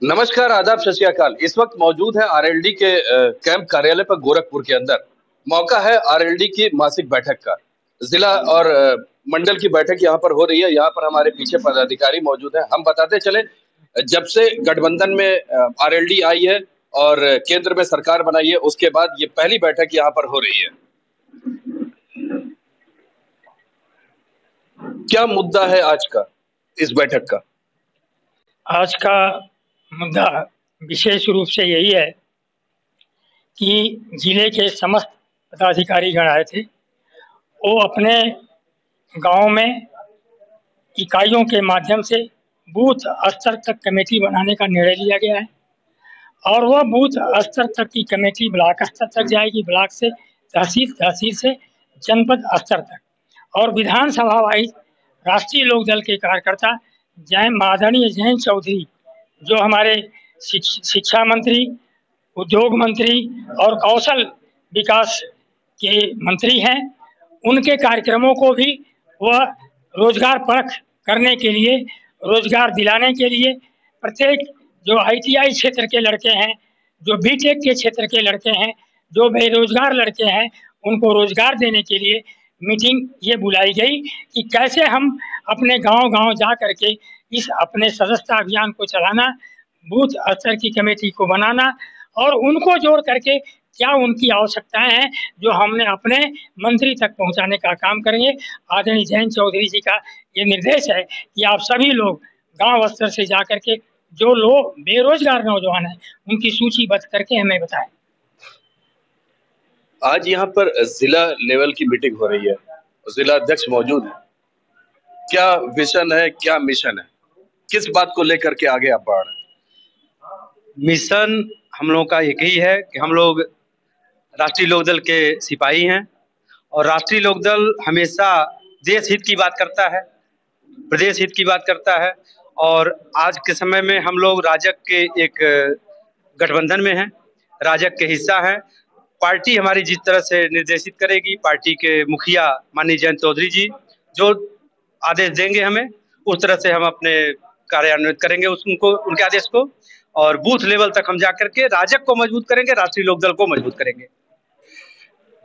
नमस्कार, आदाब, सत श्री अकाल। इस वक्त मौजूद है आरएलडी के कैंप कार्यालय पर गोरखपुर के अंदर। मौका है आरएलडी की मासिक बैठक का। जिला और मंडल की बैठक यहाँ पर हो रही है। यहाँ पर हमारे पीछे पदाधिकारी मौजूद है। हम बताते चले, जब से गठबंधन में आरएलडी आई है और केंद्र में सरकार बनाई है, उसके बाद ये पहली बैठक यहाँ पर हो रही है। क्या मुद्दा है आज का इस बैठक का? आज का मुद्दा विशेष रूप से यही है कि जिले के समस्त पदाधिकारी गण आए थे। वो अपने गांव में इकाइयों के माध्यम से बूथ स्तर तक कमेटी बनाने का निर्णय लिया गया है और वह बूथ स्तर तक की कमेटी ब्लॉक स्तर तक जाएगी, ब्लॉक से तहसील, तहसील से जनपद स्तर तक। और विधानसभा वाइज राष्ट्रीय लोकदल के कार्यकर्ता माननीय जयंत चौधरी, जो हमारे शिक्षा मंत्री, उद्योग मंत्री और कौशल विकास के मंत्री हैं, उनके कार्यक्रमों को भी वह रोजगार परख करने के लिए, रोजगार दिलाने के लिए प्रत्येक जो आईटीआई क्षेत्र के लड़के हैं, जो बीटेक के क्षेत्र के लड़के हैं, जो बेरोजगार लड़के हैं, उनको रोजगार देने के लिए मीटिंग ये बुलाई गई कि कैसे हम अपने गांव-गांव जा करके इस अपने सदस्यता अभियान को चलाना, बूथ स्तर की कमेटी को बनाना और उनको जोड़ करके क्या उनकी आवश्यकताएं हैं जो हमने अपने मंत्री तक पहुंचाने का काम करेंगे। आदरणीय जयंत चौधरी जी का ये निर्देश है कि आप सभी लोग गांव स्तर से जा करके जो लोग बेरोजगार नौजवान हैं उनकी सूचीबद्ध करके हमें बताएं। आज यहाँ पर जिला लेवल की मीटिंग हो रही है, जिला अध्यक्ष मौजूद है। क्या विजन है, क्या मिशन है, किस बात को लेकर के आगे आप बढ़ रहे हैं? मिशन हम लोगों का एक ही है कि हम लोग राष्ट्रीय लोकदल के सिपाही हैं और राष्ट्रीय लोकदल हमेशा देश हित की बात करता है, प्रदेश हित की बात करता है। और आज के समय में हम लोग राजग के एक गठबंधन में हैं, राजग के हिस्सा हैं। पार्टी हमारी जिस तरह से निर्देशित करेगी, पार्टी के मुखिया माननीय जयंत चौधरी जी जो आदेश देंगे हमें, उस तरह से हम अपने कार्यान्वित करेंगे उनके आदेश को। और बूथ लेवल तक हम जाकर के राजग को मजबूत करेंगे, राष्ट्रीय लोकदल को मजबूत करेंगे।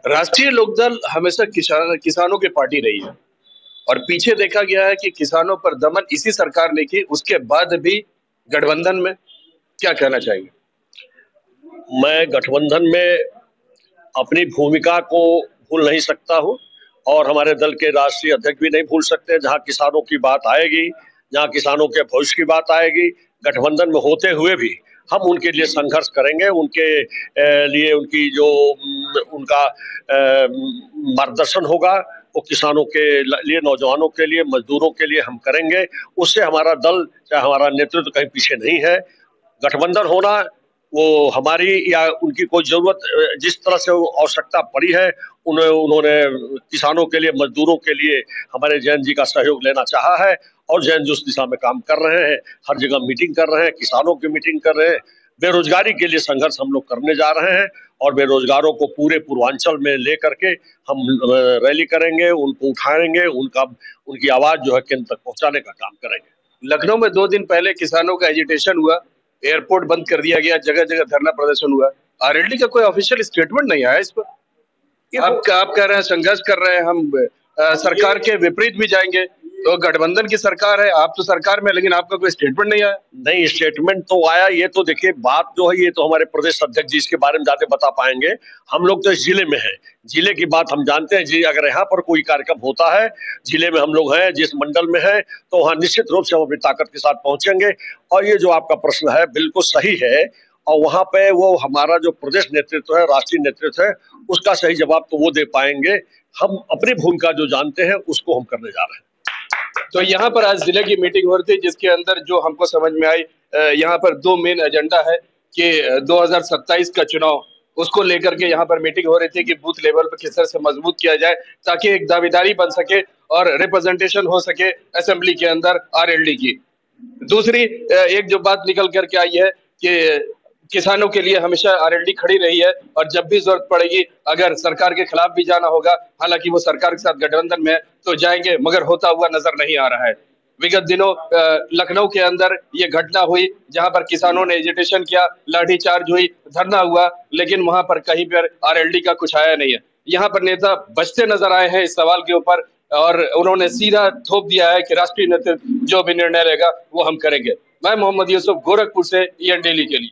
राष्ट्रीय लोकदल हमेशा किसानों की पार्टी रही है और पीछे देखा गया है कि किसानों पर दमन इसी सरकार ने की, उसके बाद भी गठबंधन में क्या कहना चाहिए? मैं गठबंधन में अपनी भूमिका को भूल नहीं सकता हूं और हमारे दल के राष्ट्रीय अध्यक्ष भी नहीं भूल सकते। जहां किसानों की बात आएगी, जहां किसानों के भविष्य की बात आएगी, गठबंधन में होते हुए भी हम उनके लिए संघर्ष करेंगे। उनके लिए उनकी जो उनका मार्गदर्शन होगा वो किसानों के लिए, नौजवानों के लिए, मजदूरों के लिए हम करेंगे। उससे हमारा दल, चाहे हमारा नेतृत्व कहीं पीछे नहीं है। गठबंधन होना वो हमारी या उनकी कोई जरूरत, जिस तरह से आवश्यकता पड़ी है उन्होंने किसानों के लिए, मजदूरों के लिए हमारे जयंत जी का सहयोग लेना चाहा है और जयंत जी उस दिशा में काम कर रहे हैं। हर जगह मीटिंग कर रहे हैं, किसानों की मीटिंग कर रहे हैं। बेरोजगारी के लिए संघर्ष हम लोग करने जा रहे हैं और बेरोजगारों को पूरे पूर्वांचल में ले करके हम रैली करेंगे, उनको उठाएंगे, उनकी आवाज जो है केंद्र तक पहुंचाने का काम करेंगे। लखनऊ में 2 दिन पहले किसानों का एजिटेशन हुआ, एयरपोर्ट बंद कर दिया गया, जगह जगह धरना प्रदर्शन हुआ। आरएलडी का कोई ऑफिशियल स्टेटमेंट नहीं आया इस पर। आप कह रहे हैं संघर्ष कर रहे हैं, हम सरकार के विपरीत भी जाएंगे। तो गठबंधन की सरकार है, आप तो सरकार में, लेकिन आपका कोई स्टेटमेंट नहीं आया। नहीं, स्टेटमेंट तो आया। ये तो देखिए, बात जो है ये तो हमारे प्रदेश अध्यक्ष जी इसके बारे में ज्यादा बता पाएंगे। हम लोग तो इस जिले में हैं, जिले की बात हम जानते हैं जी। अगर यहाँ पर कोई कार्यक्रम होता है, जिले में हम लोग हैं, जिस मंडल में है, तो वहाँ निश्चित रूप से हम अपनी ताकत के साथ पहुंचेंगे। और ये जो आपका प्रश्न है बिल्कुल सही है और वहाँ पे वो हमारा जो प्रदेश नेतृत्व है, राष्ट्रीय नेतृत्व है, उसका सही जवाब तो वो दे पाएंगे। हम अपनी भूमिका जो जानते हैं उसको हम करने जा रहे हैं। तो यहाँ पर आज जिले की मीटिंग हो रही थी, जिसके अंदर जो हमको समझ में आई, यहाँ पर 2 मेन एजेंडा है कि 2027 का चुनाव, उसको लेकर के यहाँ पर मीटिंग हो रही थी कि बूथ लेवल पर किस तरह से मजबूत किया जाए ताकि एक दावेदारी बन सके और रिप्रेजेंटेशन हो सके असेंबली के अंदर आरएलडी की। दूसरी एक जो बात निकल करके आई है कि किसानों के लिए हमेशा आरएलडी खड़ी रही है और जब भी जरूरत पड़ेगी, अगर सरकार के खिलाफ भी जाना होगा, हालांकि वो सरकार के साथ गठबंधन में है, तो जाएंगे, मगर होता हुआ नजर नहीं आ रहा है। विगत दिनों लखनऊ के अंदर ये घटना हुई जहां पर किसानों ने एजिटेशन किया, लाठीचार्ज हुई, धरना हुआ, लेकिन वहां पर कहीं पर आरएलडी का कुछ आया नहीं है। यहाँ पर नेता बचते नजर आए हैं इस सवाल के ऊपर और उन्होंने सीधा थोप दिया है कि राष्ट्रीय नेतृत्व जो भी निर्णय लेगा वो हम करेंगे। मैं मोहम्मद यूसुफ, गोरखपुर से, EN डेली के लिए।